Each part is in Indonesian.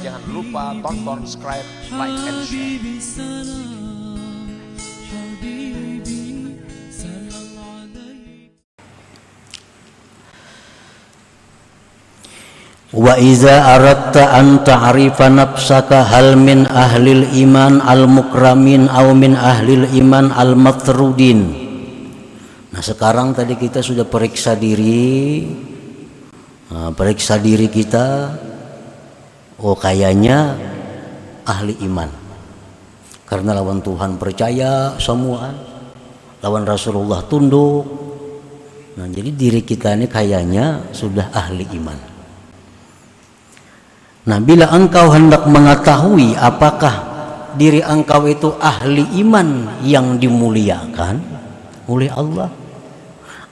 Jangan lupa tonton, subscribe, like, and share. Wa iza aradta an ta'rifa nafsaka hal min ahlil iman al-mukramin aw min ahlil iman al-matrudin. Nah, sekarang tadi kita sudah periksa diri. Periksa diri kita. Oh, kayaknya ahli iman. Karena lawan Tuhan percaya semua. Lawan Rasulullah tunduk. Nah, jadi diri kita ini kayaknya sudah ahli iman. Nah, bila engkau hendak mengetahui apakah diri engkau itu ahli iman yang dimuliakan oleh Allah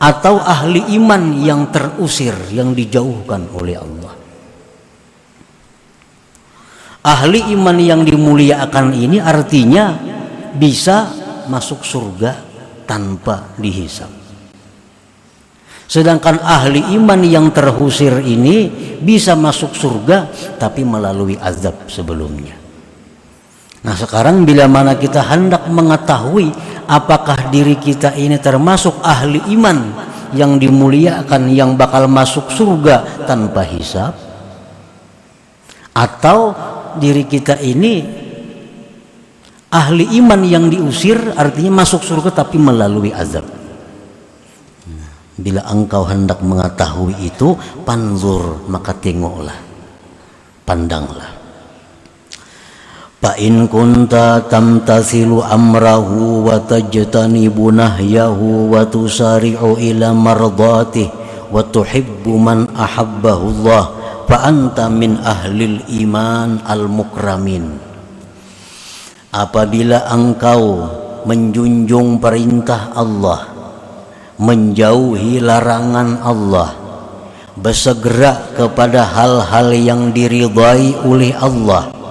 atau ahli iman yang terusir, yang dijauhkan oleh Allah. Ahli iman yang dimuliakan ini artinya bisa masuk surga tanpa dihisab. Sedangkan ahli iman yang terusir ini bisa masuk surga tapi melalui azab sebelumnya. Nah, sekarang bila mana kita hendak mengetahui apakah diri kita ini termasuk ahli iman yang dimuliakan, yang bakal masuk surga tanpa hisab, atau diri kita ini ahli iman yang diusir, artinya masuk surga tapi melalui azab. Bila engkau hendak mengetahui itu, panzur, maka tengoklah, pandanglah. Fa in kunta tamtasilu amrahu wa tajtanibu nahyahu wa tusari'u ila mardatihi wa tuhibbu man ahabbahu Allah fa anta min ahlil iman al-mukramin. Apabila engkau menjunjung perintah Allah, menjauhi larangan Allah, bersegera kepada hal-hal yang diridhai oleh Allah,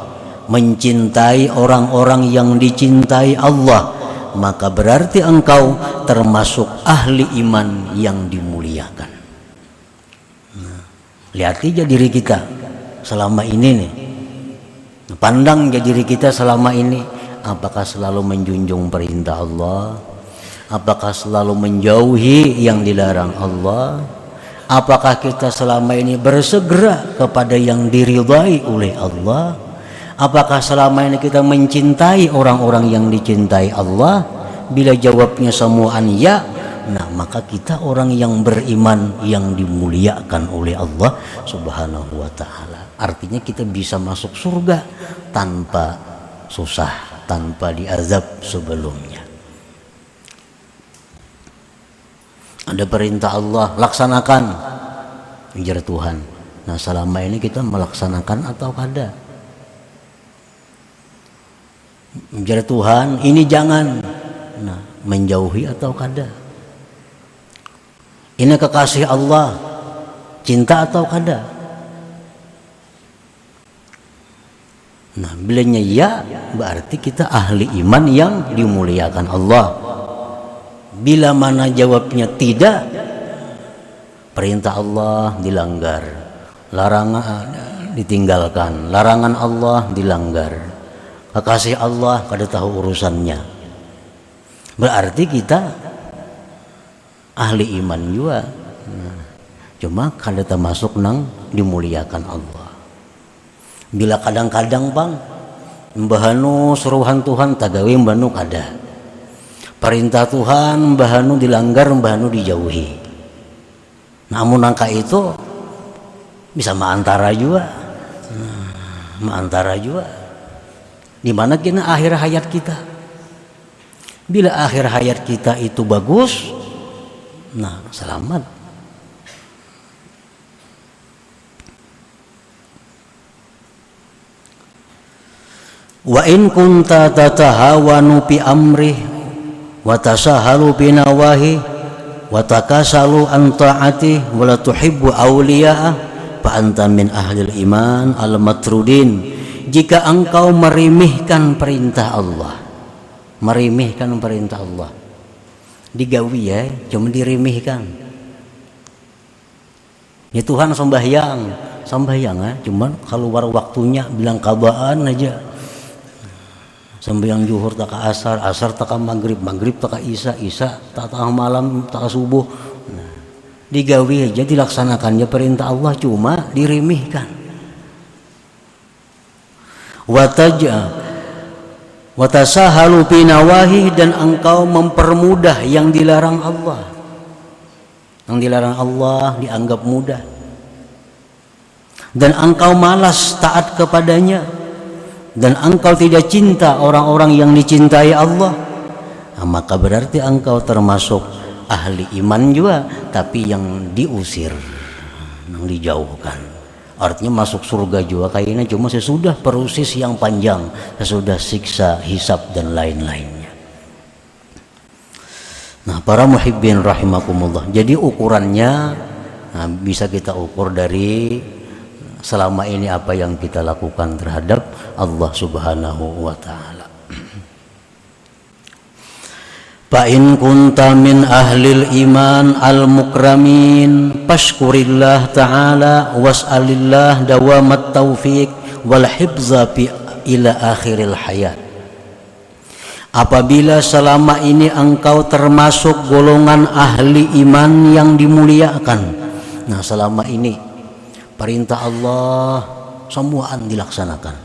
mencintai orang-orang yang dicintai Allah, maka berarti engkau termasuk ahli iman yang dimuliakan. Nah, lihat aja diri kita selama ini nih, pandang aja diri kita selama ini, apakah selalu menjunjung perintah Allah? Apakah selalu menjauhi yang dilarang Allah? Apakah kita selama ini bersegera kepada yang diridhai oleh Allah? Apakah selama ini kita mencintai orang-orang yang dicintai Allah? Bila jawabnya semuaan ya, nah maka kita orang yang beriman yang dimuliakan oleh Allah Subhanahu wa ta'ala. Artinya kita bisa masuk surga tanpa susah, tanpa diazab sebelumnya. Ada perintah Allah, laksanakan, ujar Tuhan. Nah, selama ini kita melaksanakan atau kada? Ujar Tuhan, ini jangan. Nah, menjauhi atau kada? Ini kekasih Allah, cinta atau kada? Nah, bilanya ya, berarti kita ahli iman yang dimuliakan Allah. Bila mana jawabnya tidak, perintah Allah dilanggar, larangan ditinggalkan, larangan Allah dilanggar, kekasih Allah kada tahu urusannya, berarti kita ahli iman juga. Nah, cuma kada termasuk nang dimuliakan Allah. Bila kadang-kadang bang mbahanu suruhan Tuhan tagawe mbahanu kada, perintah Tuhan mbahanu dilanggar, mbahanu dijauhi. Namun angka itu bisa maantara juga, maantara juga. Di mana kena akhir hayat kita? Bila akhir hayat kita itu bagus, nah selamat. Wa in kunta tatahawanu fi amrih wa tasahalu bi nawahi wa takasalu an ta'ati wa la tuhibbu awliya'ah fa anta min ahlil iman al-matrudin. Jika engkau meremehkan perintah Allah, meremehkan perintah Allah, digawi ya, cuma diremehkan. Ya Tuhan sembahyang, sambayang cuman keluar waktunya bilang kabaan aja. Sembahyang zuhur tak ka asar, asar tak ka maghrib, maghrib tak ka isya, isya tak ka malam, tak ka subuh. Nah, digawi aja dilaksanakannya perintah Allah cuma diremehkan. Watasahalu fi nawahi, dan engkau mempermudah yang dilarang Allah. Yang dilarang Allah dianggap mudah. Dan engkau malas taat kepadanya. Dan engkau tidak cinta orang-orang yang dicintai Allah, nah, maka berarti engkau termasuk ahli iman juga, tapi yang diusir, yang dijauhkan. Artinya masuk surga juga kayaknya cuma sesudah proses yang panjang, sesudah siksa, hisab dan lain-lainnya. Nah, para muhibbin rahimakumullah, jadi ukurannya bisa kita ukur dari selama ini apa yang kita lakukan terhadap Allah Subhanahu wa ta'ala. Fa in kunta min ahlil iman al-mukramin fashkurillah ta'ala was'alillah dawamat taufiq wal hifza ila akhiril hayat. Apabila selama ini engkau termasuk golongan ahli iman yang dimuliakan, nah selama ini perintah Allah semuaan dilaksanakan,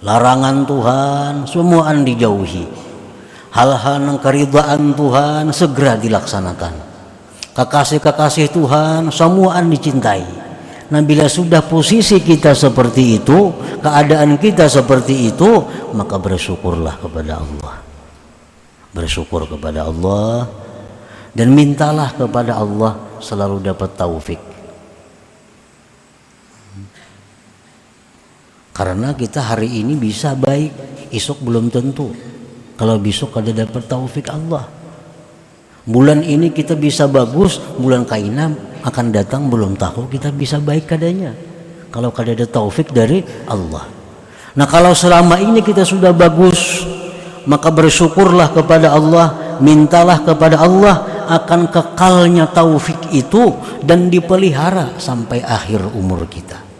larangan Tuhan semuaan dijauhi, hal-hal yang keridhaan Tuhan segera dilaksanakan, kekasih-kekasih Tuhan semuaan dicintai. Nah, bila sudah posisi kita seperti itu, keadaan kita seperti itu, maka bersyukurlah kepada Allah, bersyukur kepada Allah, dan mintalah kepada Allah selalu dapat taufik. Karena kita hari ini bisa baik, esok belum tentu. Kalau besok ada dapat taufik Allah. Bulan ini kita bisa bagus, bulan kaina akan datang belum tahu kita bisa baik kadanya. Kalau kada ada taufik dari Allah. Nah, kalau selama ini kita sudah bagus, maka bersyukurlah kepada Allah, mintalah kepada Allah akan kekalnya taufik itu dan dipelihara sampai akhir umur kita.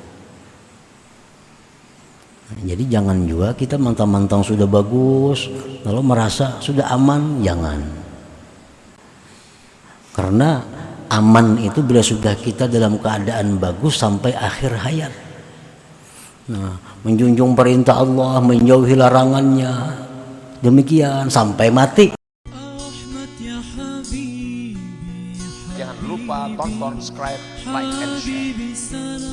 Jadi jangan juga kita mantang-mantang sudah bagus lalu merasa sudah aman, jangan. Karena aman itu bila sudah kita dalam keadaan bagus sampai akhir hayat. Nah, menjunjung perintah Allah, menjauhi larangannya, demikian sampai mati. Jangan lupa tonton, subscribe, like, and share.